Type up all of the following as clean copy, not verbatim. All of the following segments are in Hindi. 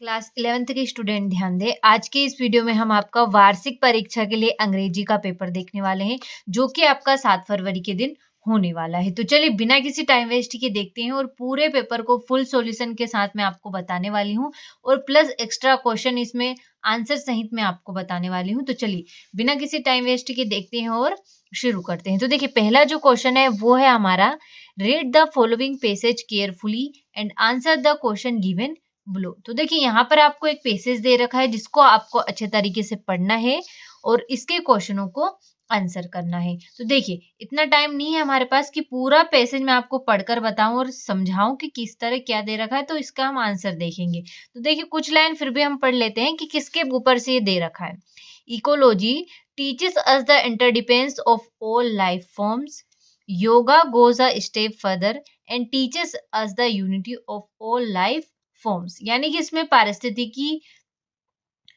क्लास 11th के स्टूडेंट ध्यान दें। आज के इस वीडियो में हम आपका वार्षिक परीक्षा के लिए अंग्रेजी का पेपर देखने वाले हैं, जो कि आपका 7 फरवरी के दिन होने वाला है। तो चलिए बिना किसी टाइम वेस्ट के देखते हैं और पूरे पेपर को फुल सॉल्यूशन के साथ मैं आपको बताने वाली हूँ और प्लस एक्स्ट्रा क्वेश्चन इसमें आंसर सहित मैं आपको बताने वाली हूँ। तो चलिए बिना किसी टाइम वेस्ट के देखते हैं और शुरू करते हैं। तो देखिए पहला जो क्वेश्चन है वो है हमारा, read the following passage carefully and answer the question given below. तो देखिए यहाँ पर आपको एक पैसेज दे रखा है जिसको आपको अच्छे तरीके से पढ़ना है और इसके क्वेश्चनों को आंसर करना है। तो देखिए इतना टाइम नहीं है हमारे पास कि पूरा पैसेज मैं आपको पढ़कर बताऊं और समझाऊं कि किस तरह क्या दे रखा है, तो इसका हम आंसर देखेंगे। तो देखिए कुछ लाइन फिर भी हम पढ़ लेते हैं कि किसके ऊपर से ये दे रखा है। Ecology teaches us the interdependence of all life forms. Yoga goes a step further and teaches us the unity of all life forms. यानी कि इसमें पारिस्थितिकी,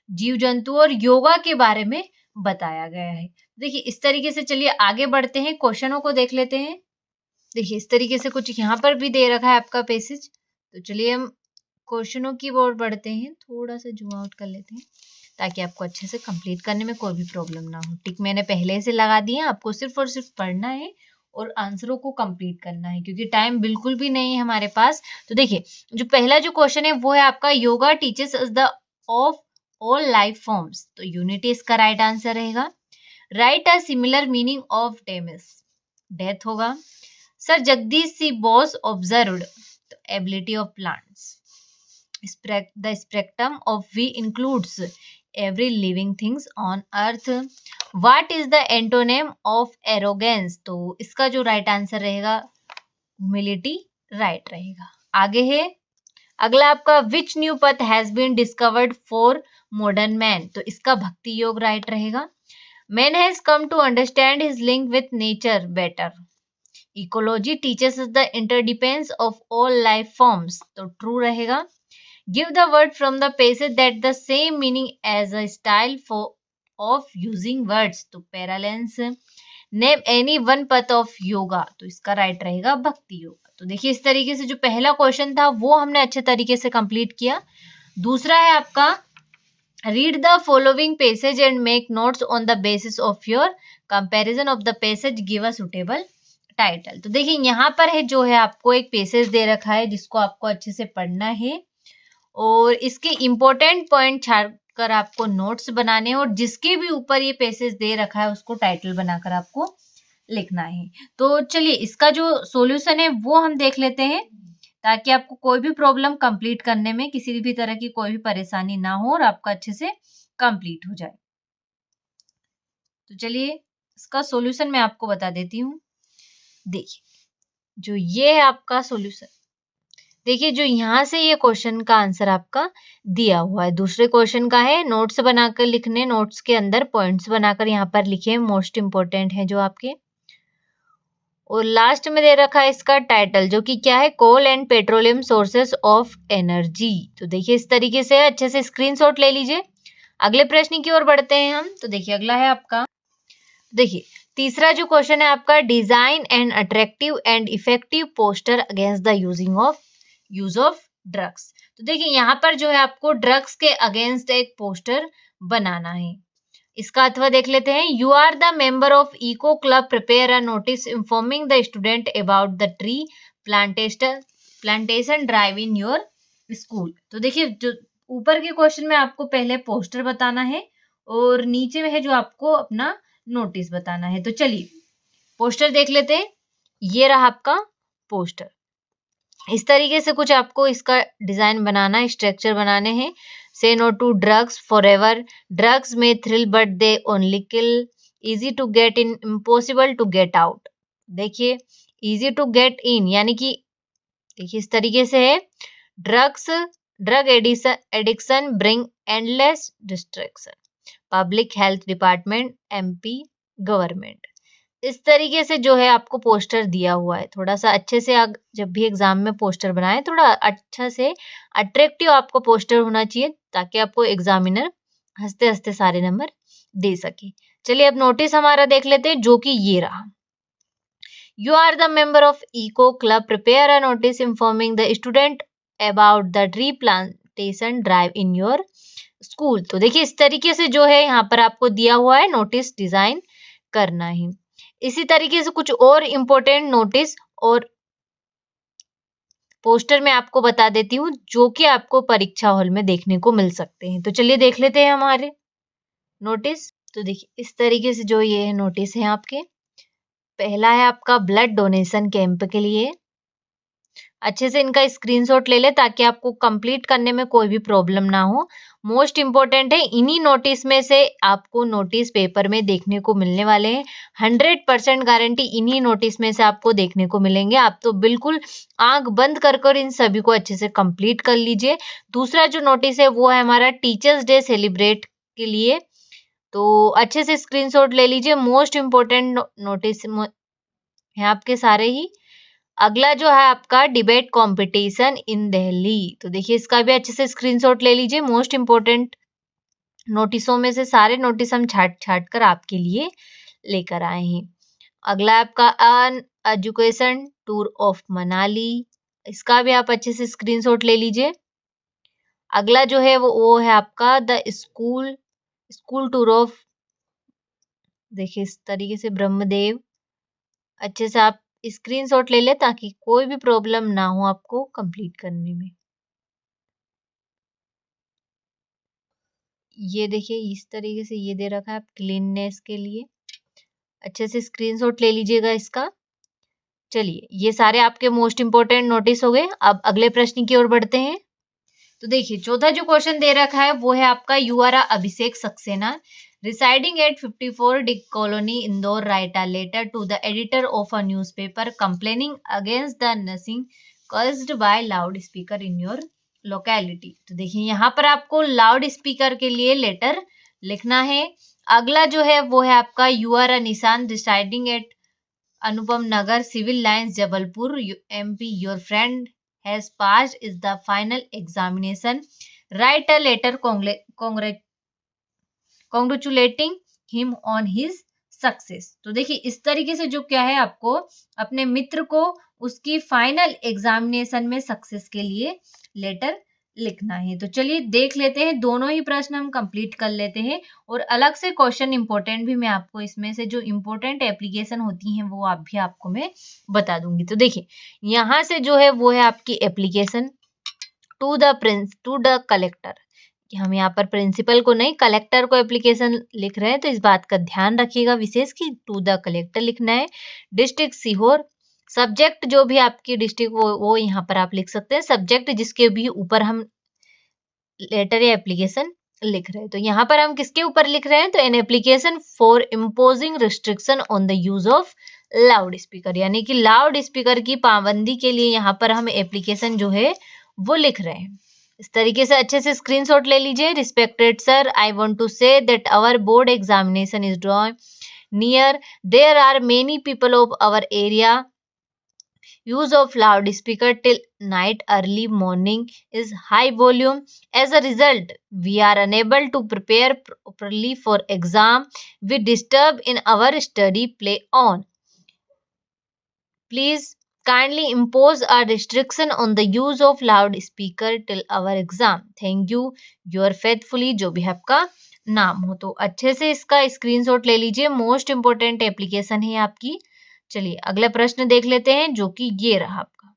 जीव जंतु और योगा के बारे में बताया गया है। देखिए इस तरीके से चलिए आगे बढ़ते हैं, क्वेश्चनों को देख लेते हैं। देखिए इस तरीके से कुछ यहाँ पर भी दे रखा है आपका पैसेज। तो चलिए हम क्वेश्चनों की ओर बढ़ते हैं, थोड़ा सा जूम आउट कर लेते हैं ताकि आपको अच्छे से कंप्लीट करने में कोई भी प्रॉब्लम ना हो। टिक मैंने पहले से लगा दिया, आपको सिर्फ और सिर्फ पढ़ना है और आंसरों को कंप्लीट करना है क्योंकि टाइम बिल्कुल भी नहीं है हमारे पास। तो देखिए जो पहला जो क्वेश्चन है वो है आपका, yoga teaches us the of all life forms. तो यूनिटी इसका राइट आंसर रहेगा। Write a similar meaning of demise, death होगा। Sir Jagdish C Bose observed ability of plants. The spectrum of V includes every living things on earth. What is the antonym of arrogance? तो इसका जो राइट आंसर रहेगा humility राइट रहेगा। आगे है अगला आपका, which new path has been discovered for modern man. तो इसका भक्ति योग राइट रहेगा। Man has come to understand his link with nature better. Ecology teaches us the interdependence of all life forms. तो ट्रू रहेगा। Give the word from the passage that the same meaning as a style of using words. तो parallels. Name any one path of yoga. तो इसका राइट रहेगा भक्ति योगा। तो देखिए इस तरीके से जो पहला क्वेश्चन था वो हमने अच्छे तरीके से कंप्लीट किया। दूसरा है आपका, read the following passage and make notes on the basis of your comparison of the passage. Give a suitable title. तो देखिए यहाँ पर है जो है आपको एक पैसेज दे रखा है जिसको आपको अच्छे से पढ़ना है और इसके इम्पोर्टेंट पॉइंट छाड़कर आपको नोट्स बनाने हैं और जिसके भी ऊपर ये पैसेज दे रखा है उसको टाइटल बनाकर आपको लिखना है। तो चलिए इसका जो सॉल्यूशन है वो हम देख लेते हैं ताकि आपको कोई भी प्रॉब्लम कंप्लीट करने में किसी भी तरह की कोई भी परेशानी ना हो और आपका अच्छे से कंप्लीट हो जाए। तो चलिए इसका सॉल्यूशन मैं आपको बता देती हूँ। देखिए जो ये है आपका सॉल्यूशन, देखिए जो यहाँ से ये क्वेश्चन का आंसर आपका दिया हुआ है, दूसरे क्वेश्चन का है। नोट्स बनाकर लिखने, नोट्स के अंदर पॉइंट्स बनाकर यहाँ पर लिखे, मोस्ट इंपोर्टेंट है जो आपके। और लास्ट में दे रखा है इसका टाइटल जो कि क्या है, coal and petroleum sources of energy. तो देखिए इस तरीके से अच्छे से स्क्रीनशॉट ले लीजिए। अगले प्रश्न की ओर बढ़ते हैं हम। तो देखिए अगला है आपका, देखिए तीसरा जो क्वेश्चन है आपका, design and attractive and effective poster against the use of drugs. तो देखिए यहाँ पर जो है आपको ड्रग्स के अगेंस्ट एक पोस्टर बनाना है। इसका अथवा देख लेते हैं। You are the member of eco club, prepare a notice informing the student about the tree plantation drive in your school. तो देखिए जो ऊपर के क्वेश्चन में आपको पहले पोस्टर बताना है और नीचे में है जो आपको अपना नोटिस बताना है। तो चलिए पोस्टर देख लेते हैं। ये रहा आपका पोस्टर। इस तरीके से कुछ आपको इसका डिजाइन बनाना, स्ट्रक्चर बनाने हैं। Say no to drugs forever, drugs में thrill but they only kill, easy to get in, impossible to get out. देखिए इजी टू गेट इन यानी कि देखिए इस तरीके से है, drug addiction bring endless distraction, public health department, MP government. इस तरीके से जो है आपको पोस्टर दिया हुआ है। थोड़ा सा अच्छे से जब भी एग्जाम में पोस्टर बनाएं थोड़ा अच्छा से अट्रैक्टिव आपको पोस्टर होना चाहिए ताकि आपको एग्जामिनर हंसते हंसते सारे नंबर दे सके। चलिए अब नोटिस हमारा देख लेते हैं जो कि ये रहा। You are the member of eco club, prepare a notice informing the student about the tree plant competition drive in your school. तो देखिए इस तरीके से जो है यहाँ पर आपको दिया हुआ है नोटिस डिजाइन करना है। इसी तरीके से कुछ और इम्पोर्टेंट नोटिस और पोस्टर मैं आपको बता देती हूँ जो कि आपको परीक्षा हॉल में देखने को मिल सकते हैं। तो चलिए देख लेते हैं हमारे नोटिस। तो देखिए इस तरीके से जो ये नोटिस है आपके, पहला है आपका ब्लड डोनेशन कैंप के लिए। अच्छे से इनका स्क्रीनशॉट ले ले ताकि आपको कंप्लीट करने में कोई भी प्रॉब्लम ना हो। मोस्ट इम्पोर्टेंट है, इन्हीं नोटिस में से आपको नोटिस पेपर में देखने को मिलने वाले हैं। 100% गारंटी इन्हीं नोटिस में से आपको देखने को मिलेंगे। आप तो बिल्कुल आंख बंद कर इन सभी को अच्छे से कंप्लीट कर लीजिए। दूसरा जो नोटिस है वो है हमारा टीचर्स डे सेलिब्रेट के लिए। तो अच्छे से स्क्रीनशॉट ले लीजिए। मोस्ट इम्पोर्टेंट नोटिस है आपके सारे ही। अगला जो है आपका डिबेट कंपटीशन इन दिल्ली। तो देखिए इसका भी अच्छे से स्क्रीनशॉट ले लीजिए। मोस्ट इम्पोर्टेंट नोटिसों में से सारे नोटिस हम छाट छाट कर आपके लिए लेकर आए हैं। अगला आपका an education tour of Manali, इसका भी आप अच्छे से स्क्रीनशॉट ले लीजिए। अगला जो है वो है आपका the school school tour of, देखिए इस तरीके से ब्रह्मदेव, अच्छे से आप स्क्रीनशॉट ले ले ताकि कोई भी प्रॉब्लम ना हो आपको कंप्लीट करने में। ये देखिए इस तरीके से ये दे रखा है आप क्लीननेस के लिए, अच्छे से स्क्रीनशॉट ले लीजिएगा इसका। चलिए ये सारे आपके मोस्ट इंपोर्टेंट नोटिस हो गए। अब अगले प्रश्न की ओर बढ़ते हैं। तो देखिए चौथा जो क्वेश्चन दे रखा है वो है आपका you are Abhishek Saxena residing at 54 DIG colony Indore write a letter to the editor of a newspaper complaining against the nuisance caused by loudspeaker in your locality. तो देखिए यहाँ पर आपको लाउड स्पीकर के लिए लेटर लिखना है। अगला जो है वो है आपका you are a Nishan residing at Anupam Nagar civil lines Jabalpur MP your friend has passed is the final examination, write a letter congratulating him on his success. तो देखिए इस तरीके से जो क्या है आपको अपने मित्र को उसकी फाइनल एग्जामिनेशन में सक्सेस के लिए लेटर लिखना है। तो चलिए देख लेते हैं, दोनों ही प्रश्न हम कंप्लीट कर लेते हैं और अलग से क्वेश्चन इंपॉर्टेंट भी मैं आपको इसमें से जो इंपॉर्टेंट एप्लीकेशन होती हैं वो आप भी आपको मैं बता दूंगी। तो देखिए यहाँ से जो है वो है आपकी एप्लीकेशन टू द कलेक्टर, कि हम यहाँ पर प्रिंसिपल को नहीं कलेक्टर को एप्लीकेशन लिख रहे हैं, तो इस बात का ध्यान रखिएगा विशेष कि टू द कलेक्टर लिखना है। डिस्ट्रिक्ट सीहोर, सब्जेक्ट जो भी आपकी डिस्ट्रिक्ट वो यहाँ पर आप लिख सकते हैं, सब्जेक्ट जिसके भी ऊपर हम लेटर या एप्लीकेशन लिख रहे हैं। तो यहाँ पर हम किसके ऊपर लिख रहे हैं, तो an application for imposing restriction on the use of loud speaker, यानी कि लाउड स्पीकर की पाबंदी के लिए यहाँ पर हम एप्लीकेशन जो है वो लिख रहे हैं। इस तरीके से अच्छे से स्क्रीनशॉट ले लीजिए। Respected sir, I want to say that our board examination is draw near, there are many people of our area, use of loudspeaker till night early morning is high volume. As a result, we are unable to prepare properly for exam. We disturb in our study play on. Please kindly impose a restriction on the use of loudspeaker till our exam. Thank you. Your faithfully, जो भी आपका नाम हो। तो अच्छे से इसका स्क्रीनशॉट ले लीजिए। मोस्ट इंपोर्टेंट एप्लीकेशन है आपकी। चलिए अगला प्रश्न देख लेते हैं जो कि ये रहा आपका।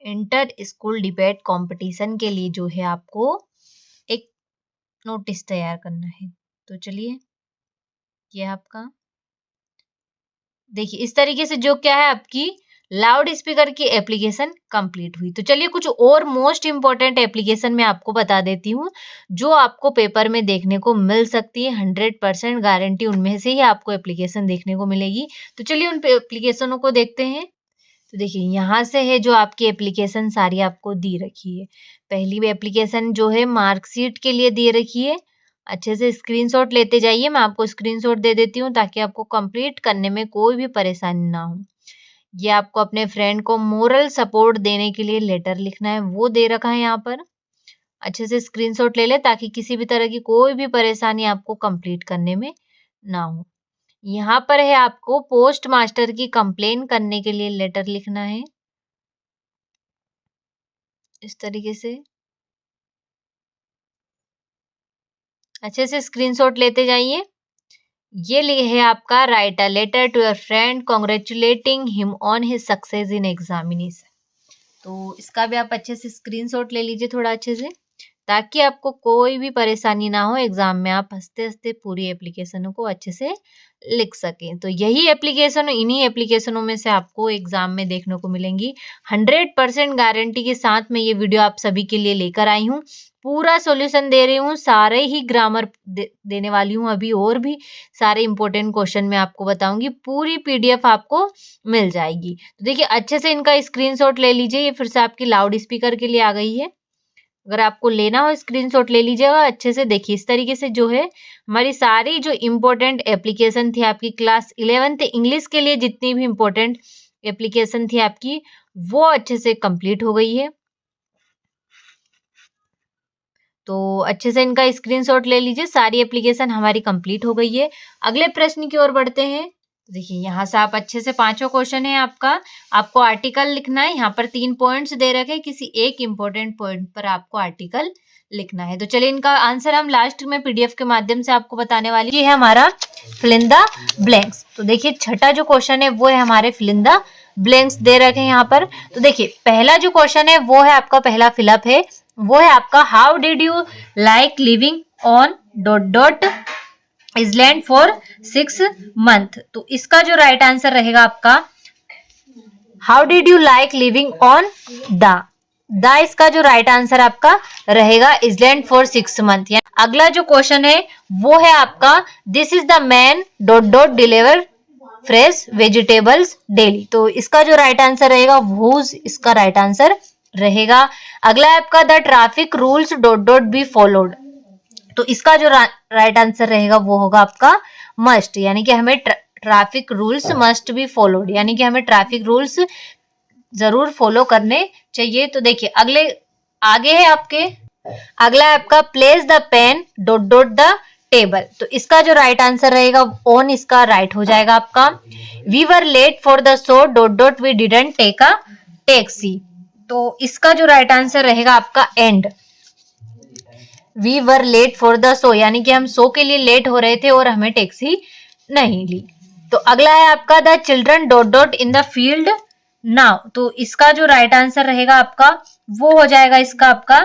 इंटर स्कूल डिबेट कंपटीशन के लिए जो है आपको एक नोटिस तैयार करना है। तो चलिए ये आपका देखिए इस तरीके से जो क्या है आपकी लाउड स्पीकर की एप्लीकेशन कंप्लीट हुई। तो चलिए कुछ और मोस्ट इंपोर्टेंट एप्लीकेशन मैं आपको बता देती हूँ जो आपको पेपर में देखने को मिल सकती है। 100% गारंटी उनमें से ही आपको एप्लीकेशन देखने को मिलेगी। तो चलिए उन एप्लीकेशनों को देखते हैं। तो देखिए यहाँ से है जो आपकी एप्लीकेशन सारी आपको दी रखी है। पहली एप्लीकेशन जो है मार्कशीट के लिए दे रखी है। अच्छे से स्क्रीनशॉट लेते जाइए, मैं आपको स्क्रीनशॉट दे देती हूँ ताकि आपको कंप्लीट करने में कोई भी परेशानी ना हो। ये आपको अपने फ्रेंड को मोरल सपोर्ट देने के लिए लेटर लिखना है, वो दे रखा है यहाँ पर। अच्छे से स्क्रीनशॉट ले ले ताकि किसी भी तरह की कोई भी परेशानी आपको कंप्लीट करने में ना हो। यहाँ पर है आपको पोस्ट मास्टर की कंप्लेन करने के लिए लेटर लिखना है इस तरीके से। अच्छे से स्क्रीनशॉट लेते जाइए। ये है आपका write a letter to your friend congratulating him on his success in examination. तो इसका भी आप अच्छे से स्क्रीनशॉट ले लीजिए थोड़ा अच्छे से, ताकि आपको कोई भी परेशानी ना हो एग्जाम में, आप हंसते हंसते पूरी एप्लीकेशनों को अच्छे से लिख सकें। तो यही एप्लीकेशन, इन्हीं एप्लीकेशनों में से आपको एग्जाम में देखने को मिलेंगी। 100% गारंटी के साथ मैं ये वीडियो आप सभी के लिए लेकर आई हूँ। पूरा सॉल्यूशन दे रही हूँ, सारे ही ग्रामर देने वाली हूँ। अभी और भी सारे इंपॉर्टेंट क्वेश्चन मैं आपको बताऊंगी। पूरी पीडीएफ आपको मिल जाएगी। तो देखिए अच्छे से इनका स्क्रीनशॉट ले लीजिए। ये फिर से आपकी लाउड स्पीकर के लिए आ गई है। अगर आपको लेना हो स्क्रीनशॉट ले लीजिएगा अच्छे से। देखिए इस तरीके से जो है हमारी सारी जो इम्पोर्टेंट एप्लीकेशन थी आपकी क्लास 11th इंग्लिश के लिए, जितनी भी इम्पोर्टेंट एप्लीकेशन थी आपकी, वो अच्छे से कंप्लीट हो गई है। तो अच्छे से इनका स्क्रीनशॉट ले लीजिए। सारी एप्लीकेशन हमारी कंप्लीट हो गई है। अगले प्रश्न की ओर बढ़ते हैं। देखिए यहाँ से आप अच्छे से पांचों क्वेश्चन है आपका, आपको आर्टिकल लिखना है। यहाँ पर 3 पॉइंट्स दे रखे हैं, किसी एक इंपॉर्टेंट पॉइंट पर आपको आर्टिकल लिखना है। तो चलिए इनका आंसर हम लास्ट में पीडीएफ के माध्यम से आपको बताने वाली। ये है हमारा फिल इन द ब्लैंक्स। तो देखिए छठा जो क्वेश्चन है वो है हमारे फिल इन द ब्लैंक्स दे रखे हैं यहाँ पर। तो देखिए पहला जो क्वेश्चन है वो है आपका, पहला फिलअप है वो है आपका, how did you like living on dot dot island for 6 months। तो इसका जो राइट आंसर रहेगा आपका, how did you like living on the इसका जो राइट आंसर आपका रहेगा आइसलैंड फॉर 6 months। अगला जो क्वेश्चन है वो है आपका, this is the man dot dot deliver fresh vegetables daily. तो इसका जो राइट आंसर रहेगा वूज इसका राइट आंसर रहेगा। अगला है आपका, the traffic rules dot dot be followed. तो इसका जो राइट आंसर रहेगा वो होगा आपका मस्ट, यानी कि हमें traffic rules must be followed, यानी कि हमें ट्रैफिक रूल्स जरूर फॉलो करने चाहिए। तो देखिए अगले आगे है आपके, अगला है आपका, place the pen dot dot the table. तो इसका जो राइट आंसर रहेगा ऑन इसका राइट हो जाएगा आपका। We were late for the show dot dot we didn't take a taxi. तो इसका जो राइट आंसर रहेगा आपका and. We were late for the show, यानी कि हम शो के लिए लेट हो रहे थे और हमें टैक्सी नहीं ली। तो अगला है आपका, the children dot dot in the field now. तो इसका जो राइट आंसर रहेगा आपका वो हो जाएगा इसका आपका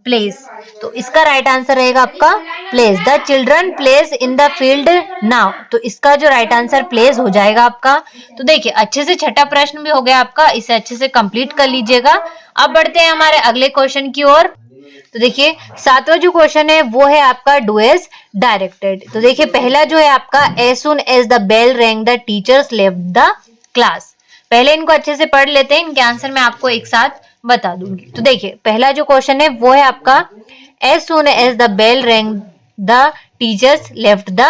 प्लेस। तो इसका राइट आंसर रहेगा आपका place. The children place in the field now. तो इसका जो राइट आंसर प्लेस हो जाएगा आपका। तो देखिए अच्छे से छठा प्रश्न भी हो गया आपका, इसे अच्छे से कंप्लीट कर लीजिएगा। अब बढ़ते हैं हमारे अगले क्वेश्चन की ओर। तो देखिए सातवां जो क्वेश्चन है वो है आपका, डू एज डायरेक्टेड। तो देखिए पहला जो है आपका, as soon as the bell rang the teachers left the class. पहले इनको अच्छे से पढ़ लेते हैं, इनके आंसर मैं आपको एक साथ बता दूंगी। तो देखिए पहला जो क्वेश्चन है वो है आपका, as soon as the bell rang the teachers left the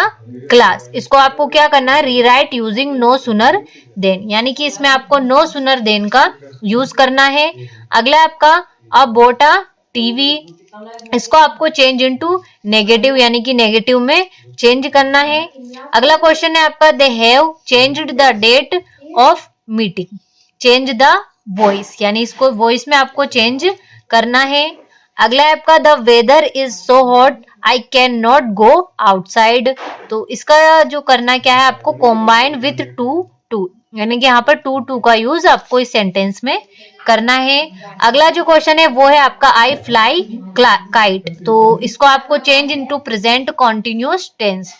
class. इसको आपको क्या करना है, rewrite using no sooner then, यानी कि इसमें आपको नो सुनर देन का यूज करना है। अगला आपका, अ बोटा टीवी, इसको आपको चेंज इनटू नेगेटिव, यानी कि नेगेटिव में चेंज करना है। अगला क्वेश्चन है आपका, they have changed the date of meeting, change the voice, यानी इसको वॉइस में आपको चेंज करना है। अगला है आपका, the weather is so hot I can not go outside. तो इसका जो करना क्या है, आपको कॉम्बाइन विथ टू टू, यानी कि यहाँ पर टू टू का यूज आपको इस सेंटेंस में करना है। अगला जो क्वेश्चन है वो है आपका, आई फ्लाई काइट। तो इसको आपको change into present continuous tense,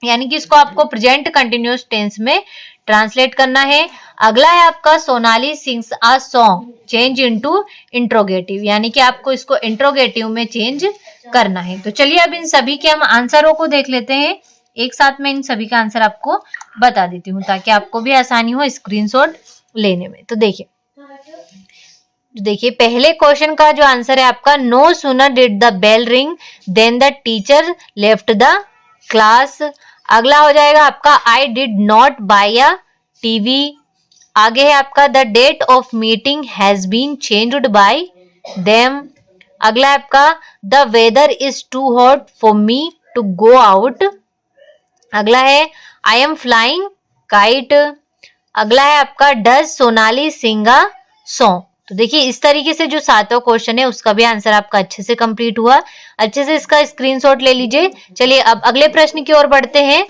यानी कि इसको आपको प्रेजेंट कंटिन्यूअस टेंस में ट्रांसलेट करना है। अगला है आपका, Sonali sings a song, change into interrogative, यानी कि आपको इसको इंट्रोगेटिव में चेंज करना है। तो चलिए अब इन सभी के हम आंसरों को देख लेते हैं। एक साथ में इन सभी का आंसर आपको बता देती हूँ, ताकि आपको भी आसानी हो स्क्रीनशॉट लेने में। तो देखिए पहले क्वेश्चन का जो आंसर है आपका, no sooner did the bell ring then the teacher left the class. अगला हो जाएगा आपका, I did not buy a TV. आगे है आपका, the date of meeting has been changed by them. अगला है आपका, the weather is too hot for me to go out. अगला है, आई एम फ्लाइंग काइट। अगला है आपका does Sonali sing a song. तो देखिए इस तरीके से जो 7वां क्वेश्चन है उसका भी आंसर आपका अच्छे से कंप्लीट हुआ। अच्छे से इसका स्क्रीनशॉट ले लीजिए। चलिए अब अगले प्रश्न की ओर बढ़ते हैं।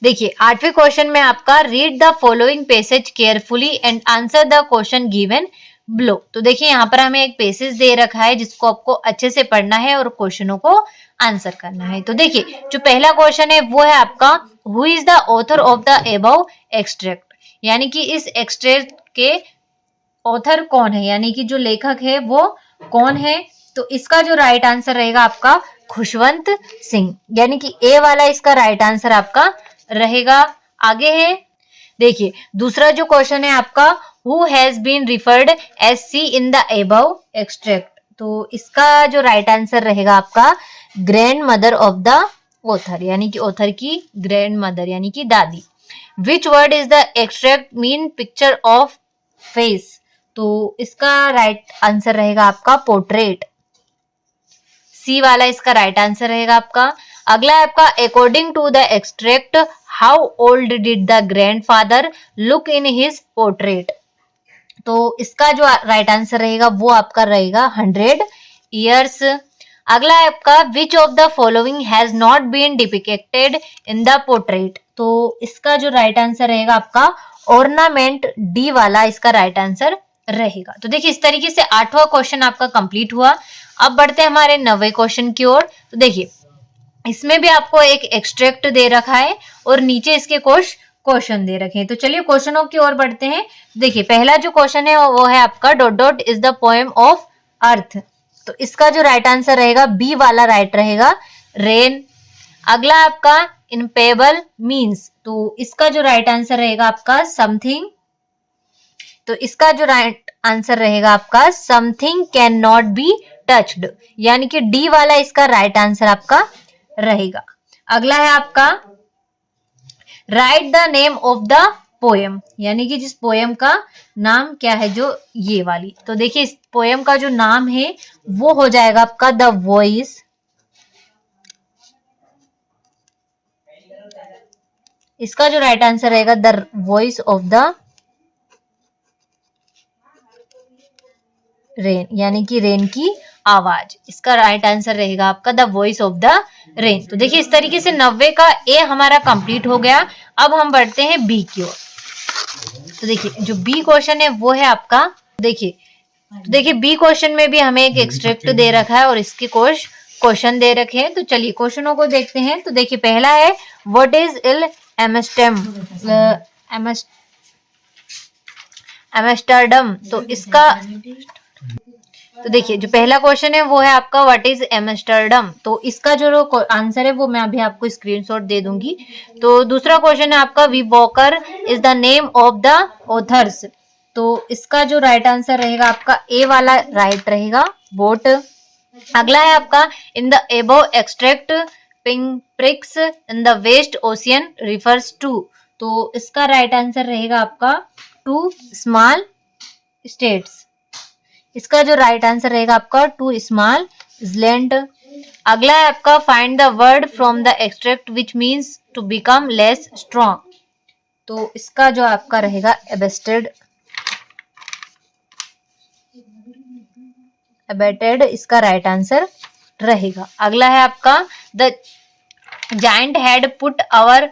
देखिए 8वें क्वेश्चन में आपका read the following passage carefully and answer the question given below. तो देखिए यहाँ पर हमें एक पैसेज दे रखा है जिसको आपको अच्छे से पढ़ना है और क्वेश्चनों को आंसर करना है। तो देखिए जो पहला क्वेश्चन है वो है आपका who is the author of the above extract, यानी कि इस एक्सट्रैक्ट के ऑथर कौन है, यानी कि जो लेखक है वो कौन है। तो इसका जो राइट आंसर रहेगा आपका खुशवंत सिंह, यानी कि ए वाला इसका राइट आंसर आपका रहेगा। आगे है देखिए दूसरा जो क्वेश्चन है आपका who has been referred as she in the above extract. तो इसका जो राइट आंसर रहेगा आपका grand mother of the author, यानी कि ऑथर की ग्रैंड मदर यानी कि दादी। Which word is the extract mean picture of face. तो इसका राइट आंसर रहेगा आपका पोर्ट्रेट, सी वाला इसका राइट आंसर रहेगा आपका। अगला है आपका according to the extract how old did the grandfather look in his portrait. तो इसका जो राइट आंसर रहेगा वो आपका रहेगा 100 ईयर्स। अगला है आपका which of the following has not been depicted in the portrait. तो इसका जो राइट आंसर रहेगा आपका ऑर्नामेंट, डी वाला इसका राइट आंसर रहेगा। तो देखिए इस तरीके से 8वां क्वेश्चन आपका कंप्लीट हुआ। अब बढ़ते हैं हमारे 9वें क्वेश्चन की ओर। तो देखिए इसमें भी आपको एक एक्सट्रैक्ट दे रखा है और नीचे इसके कुछ क्वेश्चन दे रखे हैं। तो चलिए क्वेश्चनों की ओर बढ़ते हैं। देखिए पहला जो क्वेश्चन है वो है आपका dot dot is the poem of earth. तो इसका जो राइट आंसर रहेगा बी वाला राइट रहेगा रेन। अगला आपका इम्पेबल मीन्स, तो इसका जो राइट आंसर रहेगा आपका समथिंग। तो इसका जो राइट आंसर रहेगा आपका something can not be touched, यानी कि डी वाला इसका राइट आंसर आपका रहेगा। अगला है आपका right the name of the poem, यानी कि जिस पोएम का नाम क्या है जो ये वाली। तो देखिए इस पोएम का जो नाम है वो हो जाएगा आपका द वॉइस। इसका जो राइट आंसर रहेगा the voice of the rain, यानी कि रेन की आवाज। इसका राइट आंसर रहेगा आपका the voice of the rain. तो देखिए इस तरीके से 90 का ए हमारा कंप्लीट हो गया। अब हम बढ़ते हैं बी की ओर। तो देखिए जो बी क्वेश्चन है वो है आपका देखिए बी क्वेश्चन में भी हमें एक एक्सट्रैक्ट दे रखा है और इसके कुछ क्वेश्चन दे रखे हैं। तो चलिए क्वेश्चनों को देखते हैं। तो देखिए पहला है व्हाट इज इल एम्स्टर्डम। तो इसका तो देखिए जो पहला क्वेश्चन है वो है आपका व्हाट इज एम्स्टर्डम। तो इसका जो आंसर है वो मैं अभी आपको स्क्रीनशॉट दे दूंगी। तो दूसरा क्वेश्चन है आपका V Walker is the name of the authors. तो इसका जो राइट आंसर रहेगा आपका ए वाला राइट रहेगा बोट। अगला है आपका in the above extract pinks in the west ocean refers to. तो इसका राइट आंसर रहेगा आपका टू स्मॉल स्टेट्स। इसका जो राइट आंसर रहेगा आपका टू स्मॉल इजलैंड। अगला है आपका find the word from the extract which means to become less strong. तो इसका जो आपका रहेगा अबेटेड इसका राइट आंसर रहेगा। अगला है आपका the giant had put our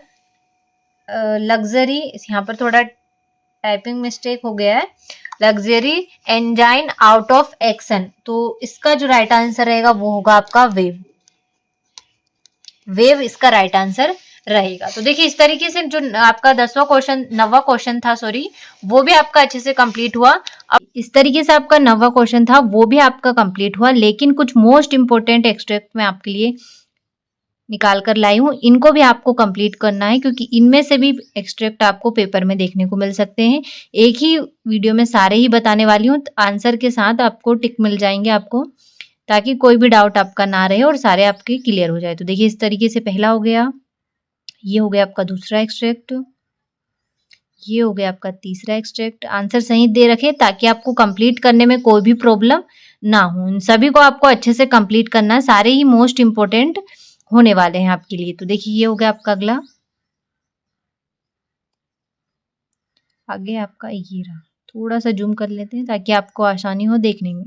luxury, यहाँ पर थोड़ा टाइपिंग मिस्टेक हो गया है, luxury engine out of action. तो इसका जो राइट आंसर रहेगा वो होगा आपका वेव इसका राइट आंसर रहेगा। तो देखिए इस तरीके से जो आपका 9वां क्वेश्चन था वो भी आपका अच्छे से कंप्लीट हुआ। अब इस तरीके से आपका 9वां क्वेश्चन था वो भी आपका कंप्लीट हुआ, लेकिन कुछ मोस्ट इंपोर्टेंट एक्सट्रैक्ट में आपके लिए निकाल कर लाई हूँ, इनको भी आपको कंप्लीट करना है क्योंकि इनमें से भी एक्सट्रैक्ट आपको पेपर में देखने को मिल सकते हैं। एक ही वीडियो में सारे ही बताने वाली हूँ, आंसर के साथ आपको टिक मिल जाएंगे आपको, ताकि कोई भी डाउट आपका ना रहे और सारे आपके क्लियर हो जाए। तो देखिए इस तरीके से पहला हो गया, ये हो गया आपका दूसरा एक्सट्रैक्ट, ये हो गया आपका तीसरा एक्सट्रैक्ट। आंसर सही दे रखे ताकि आपको कंप्लीट करने में कोई भी प्रॉब्लम ना हो। इन सभी को आपको अच्छे से कंप्लीट करना है, सारे ही मोस्ट इंपोर्टेंट होने वाले हैं आपके लिए। तो देखिए ये हो गया आपका अगला, आगे आपका ये रहा। थोड़ा सा जूम कर लेते हैं ताकि आपको आसानी हो देखने में।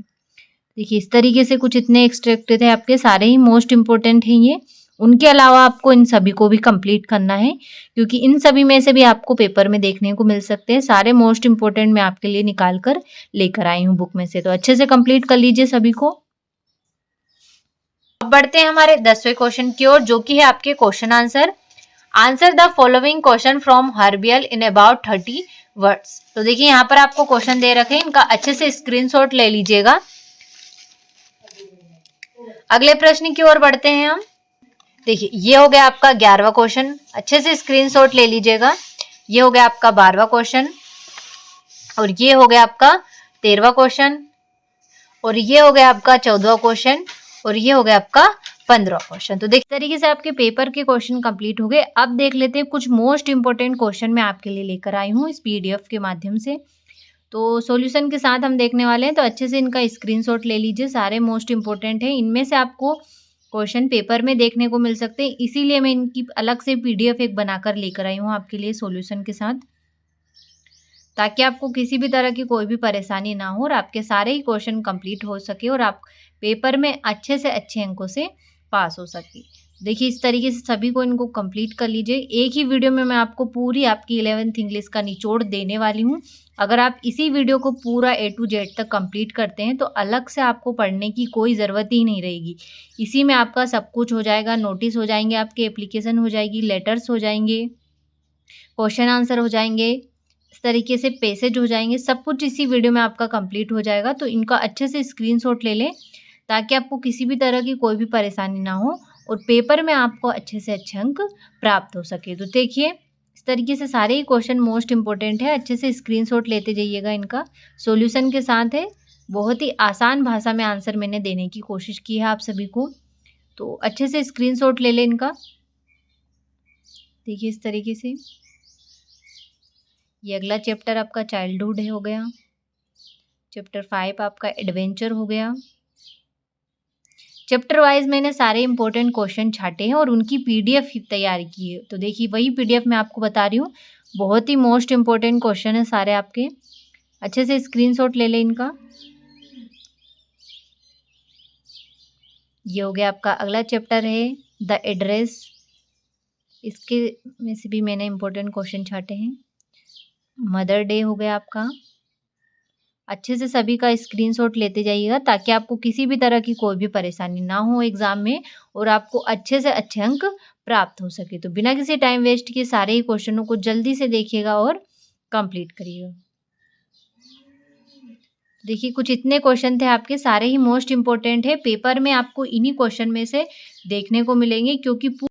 देखिए इस तरीके से कुछ इतने एक्सट्रैक्टेड है आपके, सारे ही मोस्ट इम्पोर्टेंट हैं ये। उनके अलावा आपको इन सभी को भी कंप्लीट करना है, क्योंकि इन सभी में से भी आपको पेपर में देखने को मिल सकते हैं। सारे मोस्ट इम्पोर्टेंट मैं आपके लिए निकाल कर लेकर आई हूँ बुक में से, तो अच्छे से कंप्लीट कर लीजिए सभी को। अब बढ़ते हैं हमारे 10वें क्वेश्चन की ओर, जो कि है आपके question answer. Answer the following question from herbal in about 30 words. तो देखिए यहाँ पर आपको क्वेश्चन दे रखे हैं, इनका अच्छे से स्क्रीनशॉट ले लीजिएगा। अगले प्रश्न की ओर बढ़ते हैं हम। देखिए ये हो गया आपका 11वां क्वेश्चन, अच्छे से स्क्रीनशॉट ले लीजिएगा। ये हो गया आपका 12वां क्वेश्चन, और ये हो गया आपका 13वां क्वेश्चन, और ये हो गया आपका 14वां क्वेश्चन, और ये हो गया आपका 15वां क्वेश्चन। तो देख तरीके से आपके पेपर के क्वेश्चन कंप्लीट हो गए। अब देख लेते हैं कुछ मोस्ट इंपोर्टेंट क्वेश्चन मैं आपके लिए लेकर आई हूँ इस पीडीएफ के माध्यम से। तो सॉल्यूशन के साथ हम देखने वाले हैं, तो अच्छे से इनका स्क्रीनशॉट ले लीजिए। सारे मोस्ट इंपोर्टेंट हैं, इनमें से आपको क्वेश्चन पेपर में देखने को मिल सकते हैं, इसीलिए मैं इनकी अलग से पीडीएफ एक बनाकर लेकर आई हूँ आपके लिए सॉल्यूशन के साथ, ताकि आपको किसी भी तरह की कोई भी परेशानी ना हो और आपके सारे ही क्वेश्चन कंप्लीट हो सके और आप पेपर में अच्छे से अच्छे अंकों से पास हो सके। देखिए इस तरीके से सभी को इनको कंप्लीट कर लीजिए। एक ही वीडियो में मैं आपको पूरी आपकी 11th इंग्लिश का निचोड़ देने वाली हूँ। अगर आप इसी वीडियो को पूरा A to Z तक कंप्लीट करते हैं तो अलग से आपको पढ़ने की कोई ज़रूरत ही नहीं रहेगी। इसी में आपका सब कुछ हो जाएगा, नोटिस हो जाएंगे, आपके एप्लीकेशन हो जाएगी, लेटर्स हो जाएंगे, क्वेश्चन आंसर हो जाएंगे, इस तरीके से पैसेज हो जाएंगे, सब कुछ इसी वीडियो में आपका कंप्लीट हो जाएगा। तो इनका अच्छे से स्क्रीनशॉट ले लें ताकि आपको किसी भी तरह की कोई भी परेशानी ना हो और पेपर में आपको अच्छे से अच्छे अंक प्राप्त हो सके। तो देखिए इस तरीके से सारे ही क्वेश्चन मोस्ट इंपॉर्टेंट है, अच्छे से स्क्रीनशॉट लेते जाइएगा। इनका सॉल्यूशन के साथ है, बहुत ही आसान भाषा में आंसर मैंने देने की कोशिश की है आप सभी को, तो अच्छे से स्क्रीनशॉट ले लें इनका। देखिए इस तरीके से ये अगला चैप्टर आपका चाइल्डहुड हो गया, चैप्टर 5 आपका एडवेंचर हो गया। चैप्टर वाइज मैंने सारे इंपॉर्टेंट क्वेश्चन छाटे हैं और उनकी पीडीएफ तैयार की है। तो देखिए वही पीडीएफ मैं आपको बता रही हूँ, बहुत ही मोस्ट इंपॉर्टेंट क्वेश्चन है सारे आपके, अच्छे से स्क्रीनशॉट ले लें इनका। ये हो गया आपका अगला चैप्टर है द एड्रेस, इसके में से भी मैंने इंपॉर्टेंट क्वेश्चन छाटे हैं। मदर डे हो गया आपका, अच्छे से सभी का स्क्रीनशॉट लेते जाइएगा ताकि आपको किसी भी तरह की कोई भी परेशानी ना हो एग्जाम में और आपको अच्छे से अच्छे अंक प्राप्त हो सके। तो बिना किसी टाइम वेस्ट किए सारे ही क्वेश्चनों को जल्दी से देखिएगा और कंप्लीट करिएगा। देखिए कुछ इतने क्वेश्चन थे आपके, सारे ही मोस्ट इंपॉर्टेंट है, पेपर में आपको इन्हीं क्वेश्चन में से देखने को मिलेंगे, क्योंकि